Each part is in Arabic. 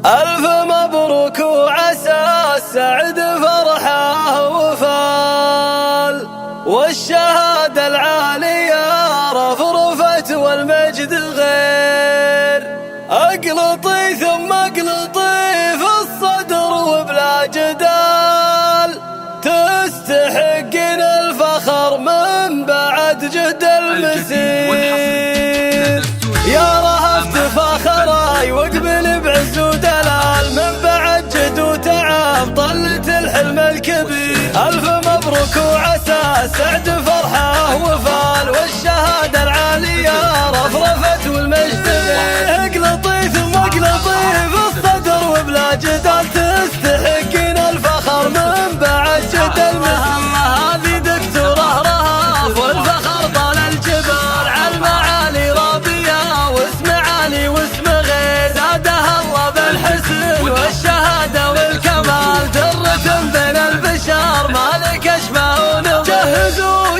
ألف مبروك وعسى السعد فرحه وفال، والشهادة العالية رفرفت والمجد غير. أقلطي ثم أقلطي في الصدر وبلا جدال، تستحقين الفخر من بعد جهد المسير. يا رهفت فخراي واقبل بعز ودلال، من بعد جهد وتعب طلت الحلم الكبير. ألف مبروك وعسى السعد فرحه وفال، والشهادة العالية رفرفت والمجد غير. اقلطي ثم اقلطي في الصدر وبلا جدال، تستحقين الفخر من بعد جهد المسير. هذه دكتورة رهف والفخر طال الجبال، على المعالي راضية واسم عالي واسم غير. زادها الله بالحسن والشهادة والكمال، درة بين البشر مالك اشباه ونظير.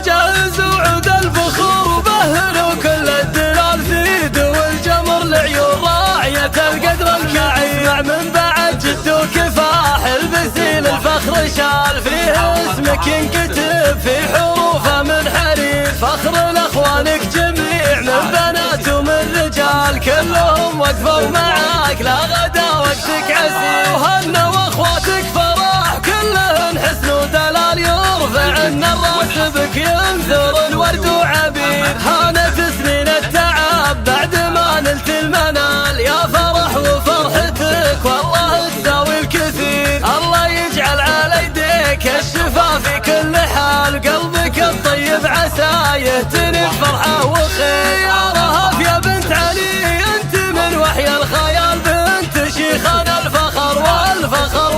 جهزوا عود الفخور وبهروا كل الدلال، في دو الجمر لعيون راعية القدر الكعير. من بعد جد وكفاح البسي للفخر شال، فيه اسمك ينكتب في حروفه من حرير. فخر لاخوانك جميع من بنات ومن رجال، كلهم وقفوا معاك لا غدا وقتك عسير. وهنا واخواتك فرح كلهن حسن ودلال، يرفع لنا الراس بك ينثر الورد وعبير. هانت سنين التعب بعد ما نلت المنال، يا فرح وفرحتك والله تساوي الكثير. الله يجعل على يديك الشفا في كل حال، قلبك الطيب عسى يهتني بفرحه وخير. يا رهف يا بنت علي انت من وحي الخيال، بنت شيخنا الفخر والفخر